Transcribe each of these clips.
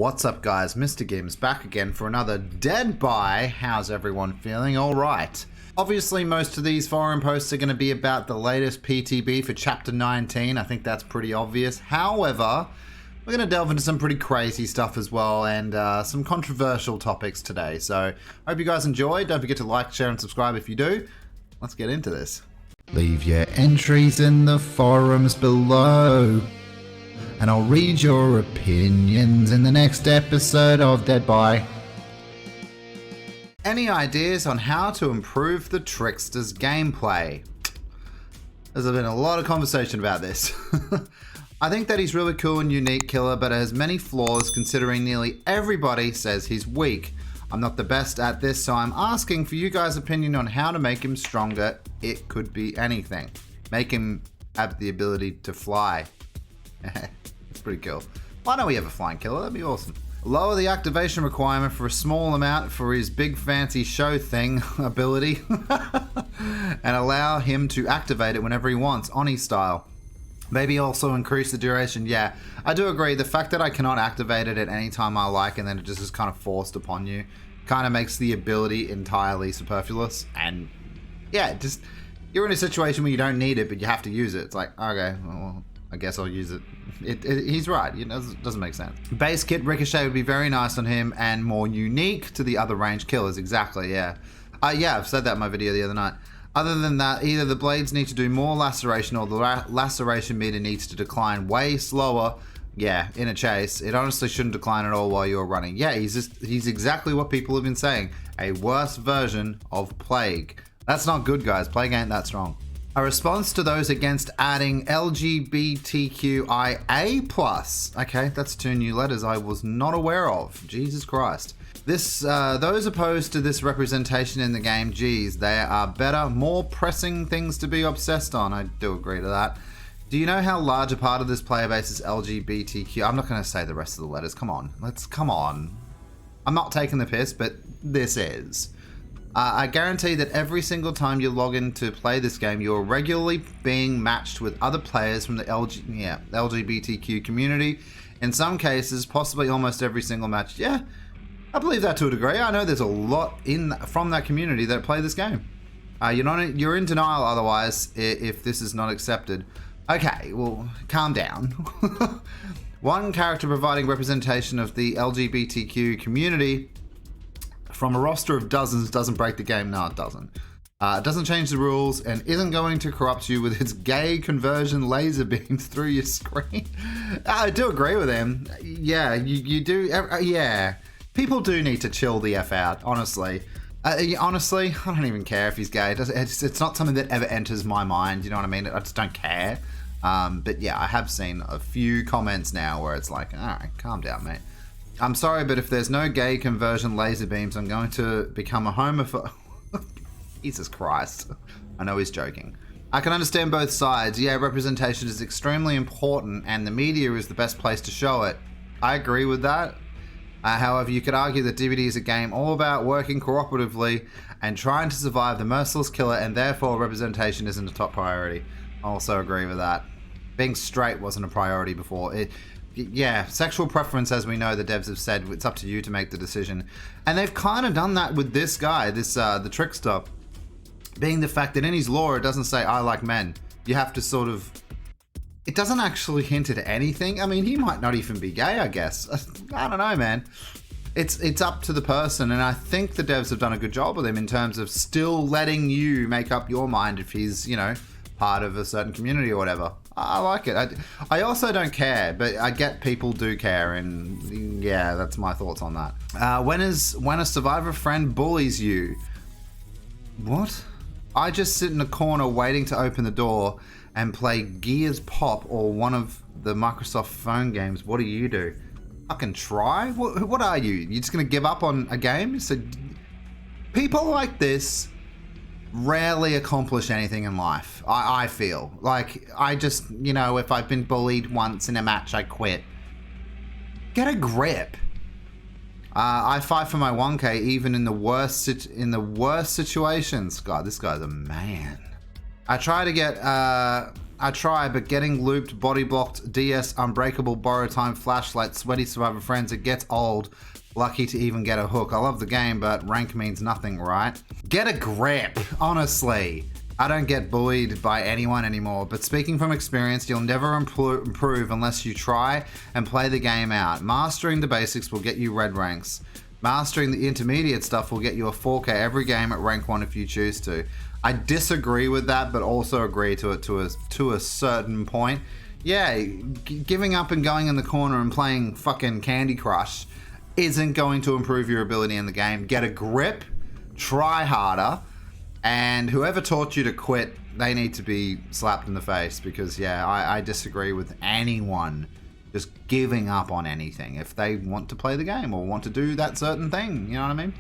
What's up guys, MrGimms back again for another DEADBY. How's everyone feeling? Alright. Obviously most of these forum posts are going to be about the latest PTB for chapter 19, I think that's pretty obvious. However, we're going to delve into some pretty crazy stuff as well and some controversial topics today. So, I hope you guys enjoy, don't forget to like, share and subscribe if you do. Let's get into this. Leave your entries in the forums below, and I'll read your opinions in the next episode of DEADBY. Any ideas on how to improve the Trickster's gameplay? There's been a lot of conversation about this. I think that he's really cool and unique killer, but has many flaws considering nearly everybody says he's weak. I'm not the best at this, so I'm asking for you guys' opinion on how to make him stronger. It could be anything. Make him have the ability to fly. It's pretty cool. Why don't we have a flying killer? That'd be awesome. Lower the activation requirement for a small amount for his big fancy show thing ability and allow him to activate it whenever he wants, Oni style. Maybe also increase the duration. Yeah, I do agree. The fact that I cannot activate it at any time I like and then it just is kind of forced upon you kind of makes the ability entirely superfluous. And yeah, just you're in a situation where you don't need it but you have to use it. It's like, okay, well, I guess I'll use it. He's right, it doesn't make sense. Base kit Ricochet would be very nice on him and more unique to the other range killers, exactly, yeah. Yeah, I've said that in my video the other night. Other than that, either the blades need to do more laceration or the laceration meter needs to decline way slower. Yeah, in a chase. It honestly shouldn't decline at all while you're running. Yeah, he's exactly what people have been saying. A worse version of Plague. That's not good, guys. Plague ain't that strong. A response to those against adding LGBTQIA+. Okay, that's 2 new letters I was not aware of. Jesus Christ. Those opposed to this representation in the game, geez, there are better, more pressing things to be obsessed on. I do agree to that. Do you know how large a part of this player base is LGBTQ? I'm not going to say the rest of the letters. Come on. Come on. I'm not taking the piss, but this is. I guarantee that every single time you log in to play this game, you're regularly being matched with other players from the LGBTQ community. In some cases, possibly almost every single match. Yeah, I believe that to a degree. I know there's a lot from that community that play this game. You're in denial otherwise if this is not accepted. Okay, well, calm down. One character providing representation of the LGBTQ community from a roster of dozens doesn't break the game. No, it doesn't. It doesn't change the rules and isn't going to corrupt you with its gay conversion laser beams through your screen. I do agree with him. Yeah, you do. Yeah, people do need to chill the F out, honestly. Honestly, I don't even care if he's gay. It's not something that ever enters my mind, you know what I mean? I just don't care. But yeah, I have seen a few comments now where it's like, alright, calm down, mate. I'm sorry, but if there's no gay conversion laser beams, I'm going to become a homophobe. Jesus Christ. I know he's joking. I can understand both sides. Yeah, representation is extremely important and the media is the best place to show it. I agree with that. However, you could argue that DBD is a game all about working cooperatively and trying to survive the merciless killer, and therefore representation isn't a top priority. I also agree with that. Being straight wasn't a priority before. Yeah, sexual preference, as we know, the devs have said, it's up to you to make the decision. And they've kind of done that with this guy, the Trickster. Being the fact that in his lore, it doesn't say, I like men. You have to sort of... It doesn't actually hint at anything. I mean, he might not even be gay, I guess. I don't know, man. It's up to the person, and I think the devs have done a good job with him in terms of still letting you make up your mind if he's, part of a certain community or whatever. I like it. I also don't care, but I get people do care, and yeah, that's my thoughts on that. When a survivor friend bullies you, what? I just sit in a corner waiting to open the door and play Gears Pop or one of the Microsoft phone games. What do you do? Fucking try? What are you? You just gonna give up on a game? So people like this rarely accomplish anything in life. I feel like I just, if I've been bullied once in a match, I quit. Get a grip. I fight for my 1K even in the worst situations. God, this guy's a man. I try to get I try, but getting looped, body blocked, DS, unbreakable, borrow time, flashlight, sweaty survivor friends, it gets old. Lucky to even get a hook. I love the game, but rank means nothing, right? Get a grip, honestly. I don't get bullied by anyone anymore, but speaking from experience, you'll never improve unless you try and play the game out. Mastering the basics will get you red ranks. Mastering the intermediate stuff will get you a 4K every game at rank 1 if you choose to. I disagree with that, but also agree to it to a certain point. Yeah, giving up and going in the corner and playing fucking Candy Crush isn't going to improve your ability in the game. Get a grip, try harder, and whoever taught you to quit, they need to be slapped in the face, because yeah, I disagree with anyone just giving up on anything if they want to play the game or want to do that certain thing, you know what I mean?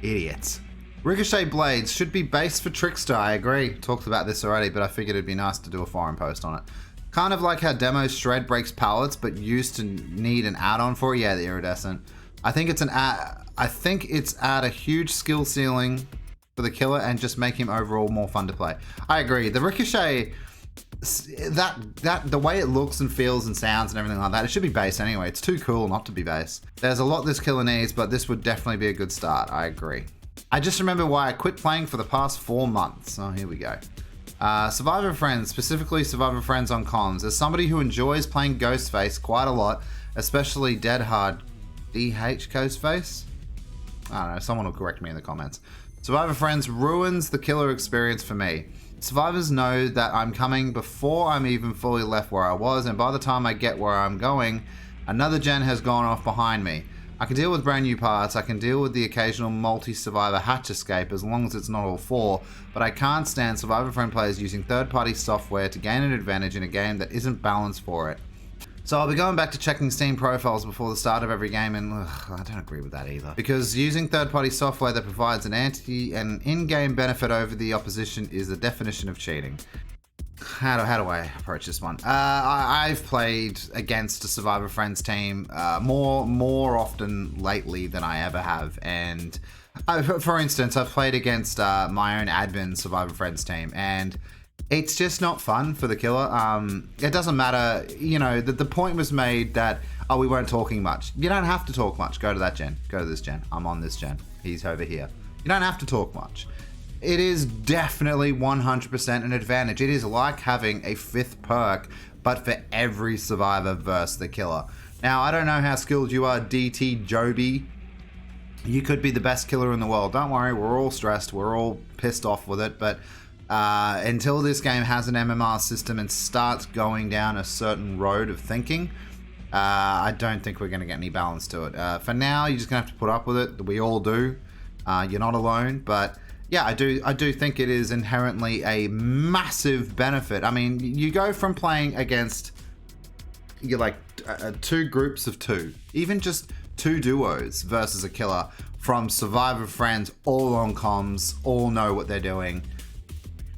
Idiots. Ricochet blades should be based for Trickster, I agree. Talked about this already, but I figured it'd be nice to do a forum post on it. Kind of like how Demo Shred breaks pallets, but used to need an add-on for it. Yeah, the Iridescent. I think it's at a huge skill ceiling for the killer and just make him overall more fun to play. I agree. The Ricochet, the way it looks and feels and sounds and everything like that, it should be base anyway. It's too cool not to be base. There's a lot this killer needs, but this would definitely be a good start. I agree. I just remember why I quit playing for the past 4 months. Oh, here we go. Survivor Friends, specifically Survivor Friends on comms. As somebody who enjoys playing Ghostface quite a lot, especially Dead Hard DH Ghostface? I don't know, someone will correct me in the comments. Survivor Friends ruins the killer experience for me. Survivors know that I'm coming before I'm even fully left where I was, and by the time I get where I'm going, another gen has gone off behind me. I can deal with brand new parts, I can deal with the occasional multi-survivor hatch escape as long as it's not all 4, but I can't stand Survivor Friend players using third-party software to gain an advantage in a game that isn't balanced for it. So I'll be going back to checking Steam profiles before the start of every game, and I don't agree with that either. Because using third-party software that provides an in-game benefit over the opposition is the definition of cheating. How do I approach this one? I've played against a Survivor Friends team more often lately than I ever have, and for instance, I've played against my own admin Survivor Friends team, and it's just not fun for the killer. It doesn't matter, you know, the point was made that, oh, we weren't talking much. You don't have to talk much. Go to that gen. Go to this gen. I'm on this gen. He's over here. You don't have to talk much. It is definitely 100% an advantage. It is like having a 5th perk, but for every survivor versus the killer. Now, I don't know how skilled you are, DT Joby. You could be the best killer in the world. Don't worry, we're all stressed. We're all pissed off with it, but until this game has an MMR system and starts going down a certain road of thinking, I don't think we're going to get any balance to it. For now, you're just going to have to put up with it. We all do. You're not alone, but yeah, I do think it is inherently a massive benefit. I mean, you go from playing against, you're like 2 groups of 2, even just 2 duos versus a killer from Survivor Friends, all on comms, all know what they're doing.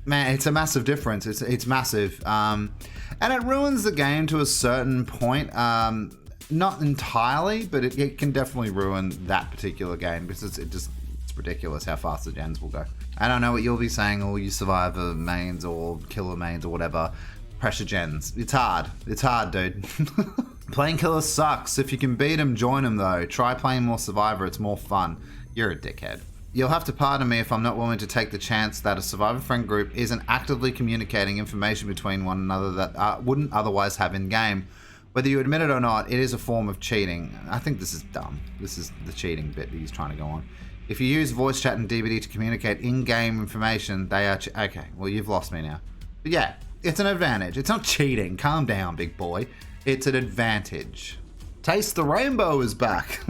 Man, it's a massive difference. It's massive, and it ruins the game to a certain point. Not entirely, but it can definitely ruin that particular game because it's ridiculous how fast the gens will go. I don't know what you'll be saying, all you Survivor mains or killer mains or whatever. Pressure gens. It's hard, dude. Playing killer sucks. If you can beat him, join him though. Try playing more Survivor. It's more fun. You're a dickhead. You'll have to pardon me if I'm not willing to take the chance that a Survivor Friend group isn't actively communicating information between one another that wouldn't otherwise have in-game. Whether you admit it or not, it is a form of cheating. I think this is dumb. This is the cheating bit that he's trying to go on. If you use voice chat and DBD to communicate in-game information, they are... Okay, well, you've lost me now. But yeah, it's an advantage. It's not cheating. Calm down, big boy. It's an advantage. Taste the Rainbow is back.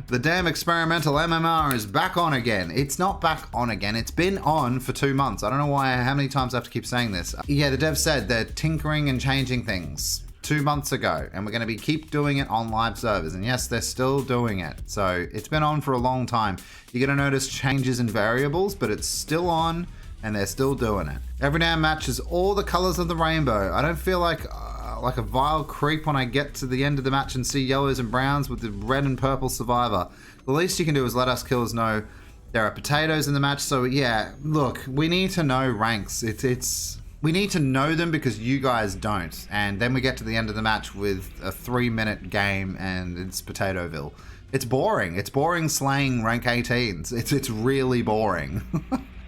The damn experimental MMR is back on again. It's not back on again. It's been on for 2 months. I don't know how many times I have to keep saying this. Yeah, the devs said they're tinkering and changing things 2 months ago, and we're going to keep doing it on live servers. And yes, they're still doing it. So it's been on for a long time. You're going to notice changes in variables, but it's still on, and they're still doing it. Every now matches all the colors of the rainbow. I don't feel like a vile creep when I get to the end of the match and see yellows and browns with the red and purple survivor. The least you can do is let us killers know there are potatoes in the match. So yeah, look, we need to know ranks. It's We need to know them because you guys don't. And then we get to the end of the match with a 3-minute game and it's Potatoville. It's boring. It's boring slaying rank 18s. It's really boring.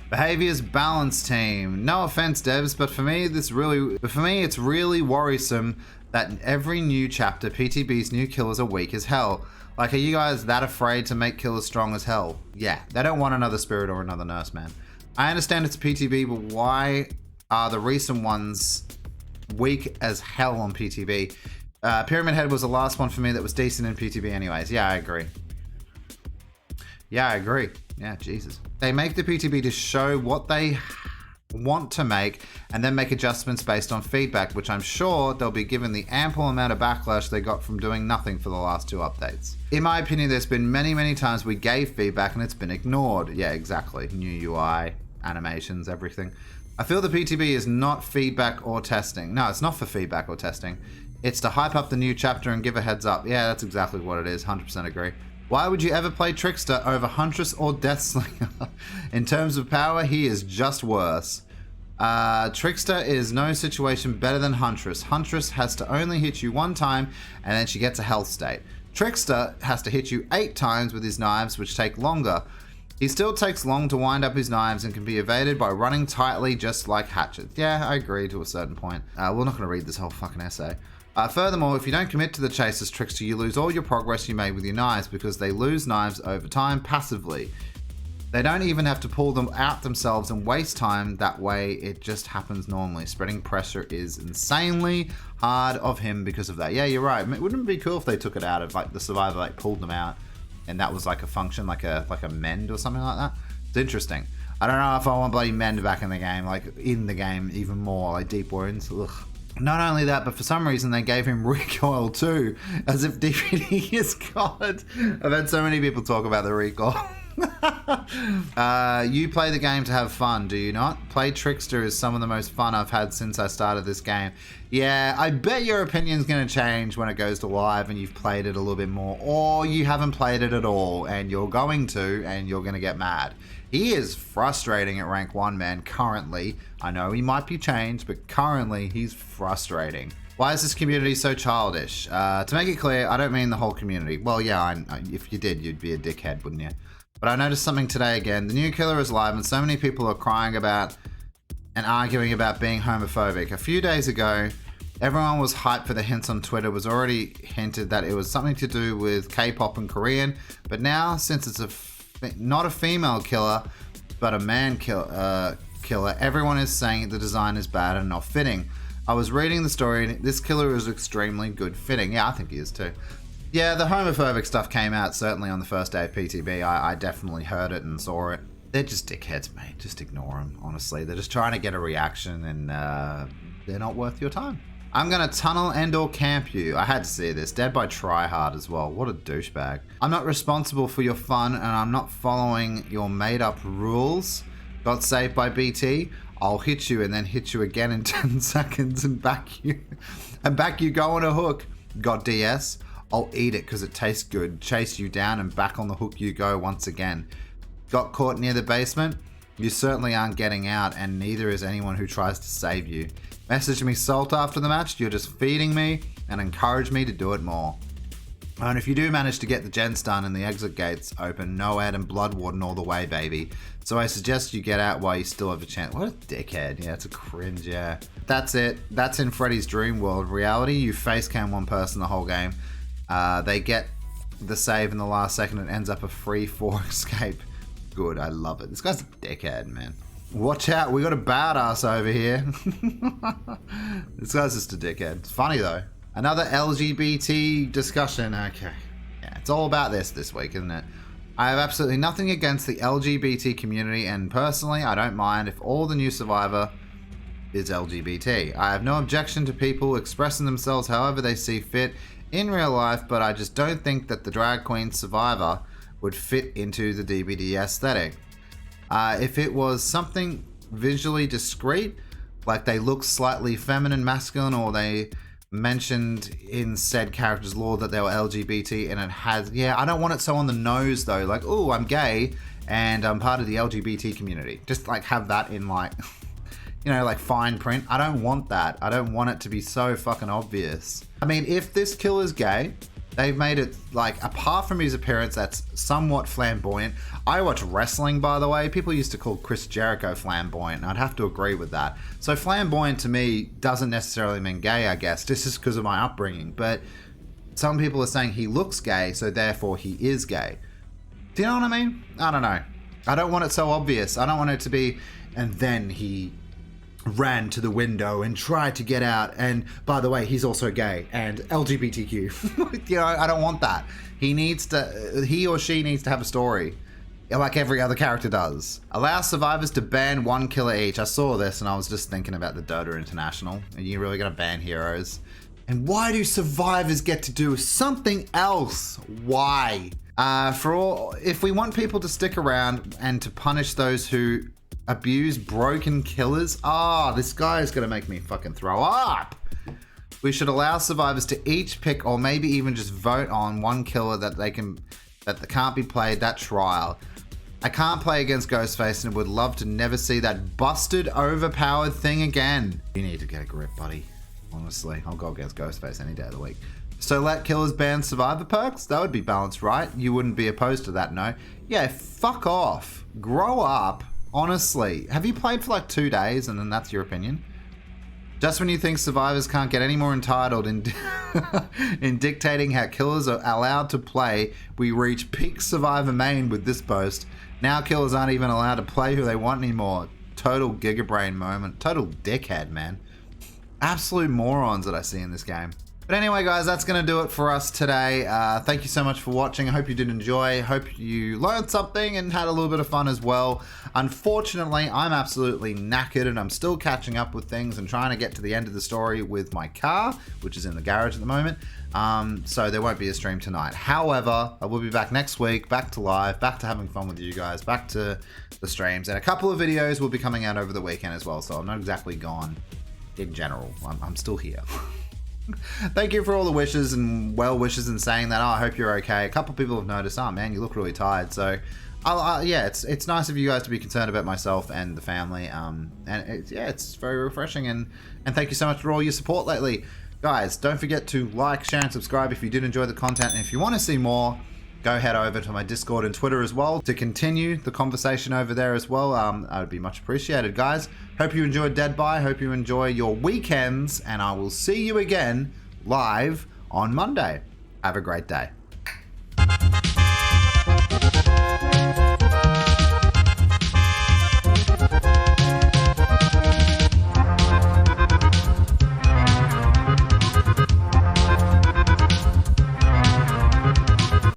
Behaviors balance team. No offense, devs, but for me it's really worrisome that in every new chapter, PTB's new killers are weak as hell. Like, are you guys that afraid to make killers strong as hell? Yeah, they don't want another spirit or another nurse, man. I understand it's a PTB, but why are the recent ones weak as hell on PTB? Pyramid Head was the last one for me that was decent in PTB anyways. Yeah, I agree. Yeah, Jesus. They make the PTB to show what they want to make and then make adjustments based on feedback, which I'm sure they'll be given the ample amount of backlash they got from doing nothing for the last 2 updates. In my opinion, there's been many times we gave feedback and it's been ignored. Yeah, exactly. New UI, animations, everything. I feel the PTB is not feedback or testing. No, it's not for feedback or testing. It's to hype up the new chapter and give a heads up. Yeah, that's exactly what it is. 100% agree. Why would you ever play Trickster over Huntress or Deathslinger? In terms of power, he is just worse. Trickster is no situation better than Huntress. Huntress has to only hit you 1 time and then she gets a health state. Trickster has to hit you 8 times with his knives, which take longer. He still takes long to wind up his knives and can be evaded by running tightly just like hatchets. Yeah, I agree to a certain point. We're not going to read this whole fucking essay. Furthermore, if you don't commit to the chase as Trickster, you lose all your progress you made with your knives because they lose knives over time passively. They don't even have to pull them out themselves and waste time that way. It just happens normally. Spreading pressure is insanely hard of him because of that. Yeah, you're right. Wouldn't it be cool if they took it out of like the survivor, like pulled them out and that was like a function, like a mend or something like that? It's interesting. I don't know if I want bloody mend back in the game, like in the game even more, like deep wounds. Ugh. Not only that, but for some reason they gave him recoil too, as if DPD is God. I've had so many people talk about the recoil. You play the game to have fun, do you not? Play Trickster is some of the most fun I've had since I started this game. Yeah, I bet your opinion's going to change when it goes to live and you've played it a little bit more, or you haven't played it at all and you're going to and you're going to get mad. He is frustrating at rank 1, man, currently. I know he might be changed, but currently he's frustrating. Why is this community so childish? To make it clear, I don't mean the whole community. Well, yeah, if you did, you'd be a dickhead, wouldn't you? But I noticed something today again. The new killer is live and so many people are crying about and arguing about being homophobic. A few days ago, everyone was hyped for the hints on Twitter. It was already hinted that it was something to do with K-pop and Korean. But now, since it's not a female killer, but a man killer, everyone is saying the design is bad and not fitting. I was reading the story and this killer is extremely good fitting. Yeah, I think he is too. Yeah, the homophobic stuff came out certainly on the first day of PTB. I definitely heard it and saw it. They're just dickheads, mate. Just ignore them, honestly. They're just trying to get a reaction and they're not worth your time. I'm gonna tunnel and or camp you. I had to see this. Dead by Tryhard as well. What a douchebag. I'm not responsible for your fun and I'm not following your made up rules. Got saved by BT. I'll hit you and then hit you again in 10 seconds and back you go on a hook. Got DS. I'll eat it because it tastes good. Chase you down and back on the hook you go once again. Got caught near the basement. You certainly aren't getting out and neither is anyone who tries to save you. Message me salt after the match. You're just feeding me and encourage me to do it more. And if you do manage to get the gens done and the exit gates open, no ad and blood warden all the way, baby. So I suggest you get out while you still have a chance. What a dickhead. Yeah, it's a cringe, yeah. That's it. That's in Freddy's dream world. Reality, you face cam one person the whole game. They get the save in the last second and ends up a free 4 escape. Good, I love it. This guy's a dickhead, man. Watch out, we got a badass over here. This guy's just a dickhead. It's funny though. Another LGBT discussion. Okay. Yeah, it's all about this week, isn't it? I have absolutely nothing against the LGBT community, and personally, I don't mind if all the new Survivor is LGBT. I have no objection to people expressing themselves however they see fit in real life, but I just don't think that the drag queen Survivor would fit into the DBD aesthetic. If it was something visually discreet, like they look slightly feminine, masculine, or they mentioned in said character's lore that they were LGBT and it has, yeah, I don't want it so on the nose though, like, oh, I'm gay and I'm part of the LGBT community. Just like have that in like, you know, like fine print. I don't want that. I don't want it to be so fucking obvious. I mean, if this killer's gay, they've made it, like, apart from his appearance, that's somewhat flamboyant. I watch wrestling, by the way. People used to call Chris Jericho flamboyant, and I'd have to agree with that. So flamboyant to me doesn't necessarily mean gay, I guess. This is because of my upbringing. But some people are saying he looks gay, so therefore he is gay. Do you know what I mean? I don't know. I don't want it so obvious. I don't want it to be, and then he ran to the window and tried to get out, and by the way, he's also gay and LGBTQ. You know, I don't want that. He or she needs to have a story like every other character does. Allow survivors to ban 1 killer each. I saw this and I was just thinking about the Dota International. Are you really gonna ban heroes? And why do survivors get to do something else? Why? If we want people to stick around and to punish those who abuse broken killers, this guy is gonna make me fucking throw up. We should allow survivors to each pick, or maybe even just vote on 1 killer that can't be played that trial. I can't play against Ghostface and would love to never see that busted, overpowered thing again. You need to get a grip, buddy. Honestly, I'll go against Ghostface any day of the week. So let killers ban survivor perks? That would be balanced, right? You wouldn't be opposed to that, no? Yeah, fuck off. Grow up. Honestly, have you played for like 2 days and then that's your opinion? Just when you think survivors can't get any more entitled in, in dictating how killers are allowed to play, we reach peak survivor main with this boast. Now killers aren't even allowed to play who they want anymore. Total gigabrain moment. Total dickhead, man. Absolute morons that I see in this game. But anyway, guys, that's going to do it for us today. Thank you so much for watching. I hope you did enjoy. Hope you learned something and had a little bit of fun as well. Unfortunately, I'm absolutely knackered and I'm still catching up with things and trying to get to the end of the story with my car, which is in the garage at the moment. So there won't be a stream tonight. However, I will be back next week, back to live, back to having fun with you guys, back to the streams. And a couple of videos will be coming out over the weekend as well. So I'm not exactly gone in general. I'm still here. Thank you for all the wishes and well wishes and saying that. I hope you're okay. A couple people have noticed, man, you look really tired. So, yeah, it's nice of you guys to be concerned about myself and the family. And it's very refreshing. And thank you so much for all your support lately, guys. Don't forget to like, share, and subscribe if you did enjoy the content. And if you want to see more, go head over to my Discord and Twitter as well to continue the conversation over there as well. I would be much appreciated, guys. Hope you enjoyed DEADBY. Hope you enjoy your weekends, and I will see you again live on Monday. Have a great day.